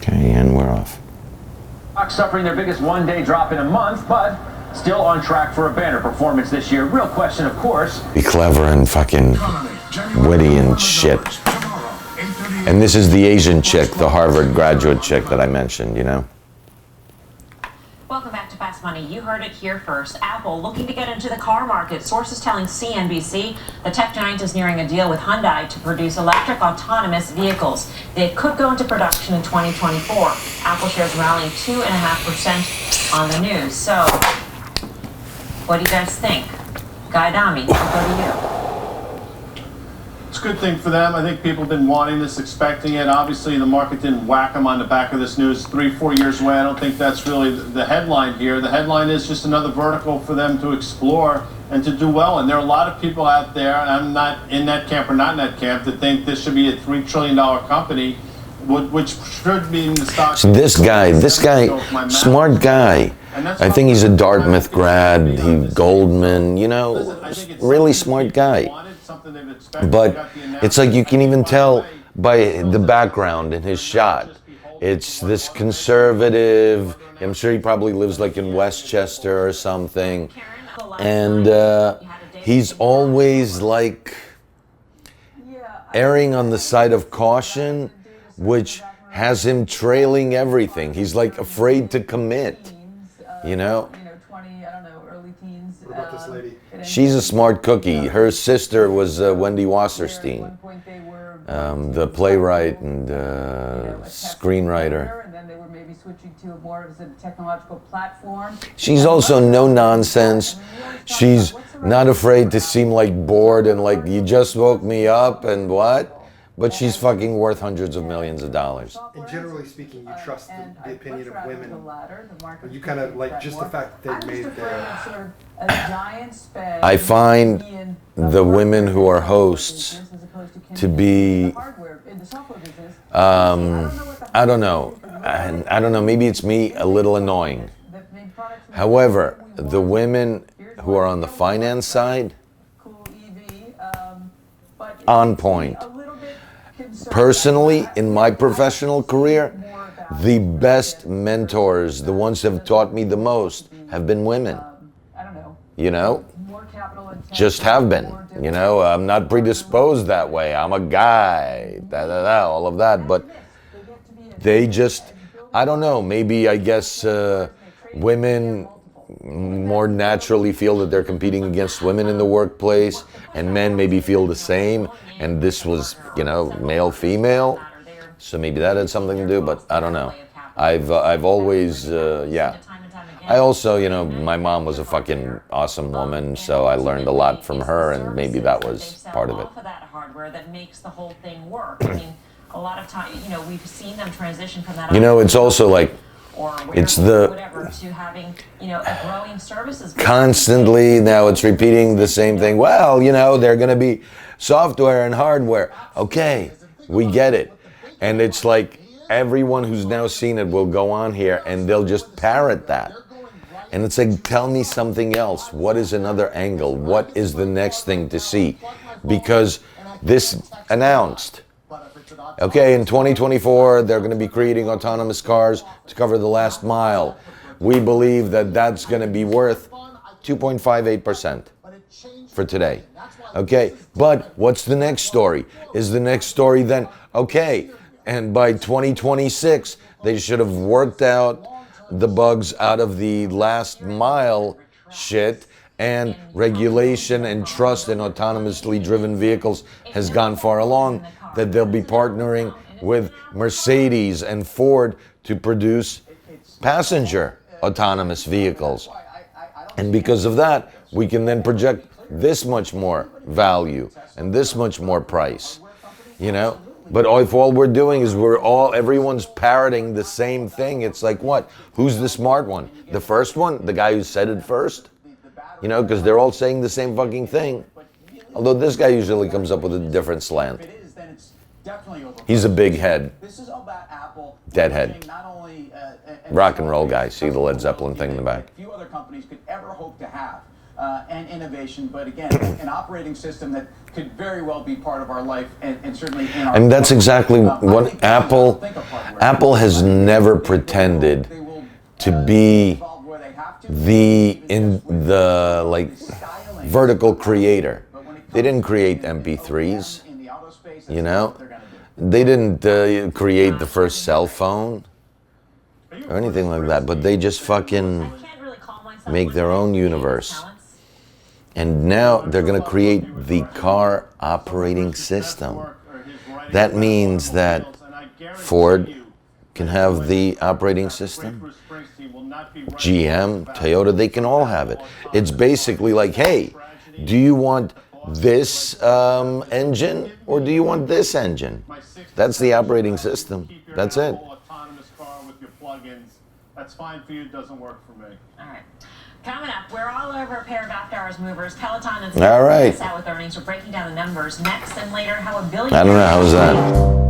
Okay, and we're off. Suffering their biggest one-day drop in a month, but still on track for a banner performance this year. Real question, of course. Be clever and fucking witty and shit. And this is the Asian chick, the Harvard graduate chick that I mentioned, you know? Welcome back to Fast Money. You heard it here first. Apple looking to get into the car market. Sources telling CNBC the tech giant is nearing a deal with Hyundai to produce electric autonomous vehicles. They could go into production in 2024. Apple shares rallying 2.5% on the news. So, what do you guys think? Guy Adami, we'll go to you. It's a good thing for them. I think people have been wanting this, expecting it. Obviously, the market didn't whack them on the back of this news 3-4 years away. I don't think that's really the headline here. The headline is just another vertical for them to explore and to do well. And there are a lot of people out there, and I'm not in that camp or not in that camp, that think this should be a $3 trillion company, which should mean the stock. So this guy, smart guy. I think he's a Dartmouth grad, Goldman, you know, really smart guy. But it's like you can even tell by the background in his shot. It's this conservative, I'm sure he probably lives like in Westchester or something. And he's always like erring on the side of caution, which has him trailing everything. He's like afraid to commit, you know? What about this lady? She's a smart cookie. Her sister was Wendy Wasserstein, the playwright and screenwriter. And then they were maybe switching to more of a technological platform. She's also no nonsense. She's not afraid to seem like bored and like, you just woke me up and what? But she's fucking worth hundreds of millions of dollars. And generally speaking, you trust the opinion of women. You kind of like just the fact that they made their... I find the women who are hosts to be, I don't know, maybe it's me, a little annoying. However, the women who are on the finance side, on point. Personally, in my professional career, the best mentors, the ones that have taught me the most, have been women. You know, just have been. You know, I'm not predisposed that way. I'm a guy, all of that. But they just, I don't know, maybe I guess women more naturally feel that they're competing against women in the workplace, and men maybe feel the same. And this was, you know, male, female. So maybe that had something to do, but I don't know. I've always, yeah. I also, you know, my mom was a fucking awesome woman, so I learned a lot from her, and maybe that was part of it. That hardware that makes the whole thing work. I mean, a lot of time, you know, we've seen them transition from that. You know, it's also like, it's the whatever to having, you know, a growing services constantly now it's repeating the same thing. Well, you know, they're going to be software and hardware. Okay, we get it. And it's like everyone who's now seen it will go on here and they'll just parrot that. And it's like, tell me something else. What is another angle? What is the next thing to see? Because this announced, okay, in 2024, they're going to be creating autonomous cars to cover the last mile. We believe that that's going to be worth 2.58% for today. Okay, but what's the next story? Is the next story then, okay, and by 2026, they should have worked out the bugs out of the last mile shit, and regulation and trust in autonomously driven vehicles has gone far along that they'll be partnering with Mercedes and Ford to produce passenger autonomous vehicles. And because of that, we can then project this much more value and this much more price, you know? But if all we're doing is everyone's parroting the same thing, it's like, what? Who's the smart one? The first one? The guy who said it first? You know, because they're all saying the same fucking thing. Although this guy usually comes up with a different slant. He's a big head. Deadhead. Rock and roll guy. See the Led Zeppelin thing in the back. Few other companies could ever hope to have. And innovation, but again, an operating system that could very well be part of our life, and certainly in our... And that's exactly what Apple Apple has never pretended to be the like vertical creator. They didn't create MP3s, you know? They didn't create the first cell phone or anything like that, but they just fucking make their own universe. And now they're going to create the car operating system. That means that Ford can have the operating system. GM, Toyota, they can all have it. It's basically like, hey, do you want this engine or do you want this engine? That's the operating system. That's it. Autonomous car with your plugins. That's fine for you, it doesn't work for me. All right. Coming up, we're all over a pair of after-hours movers. Peloton and All right. out with earnings. We're breaking down the numbers next and later. How $1 billion. I don't know, how's that?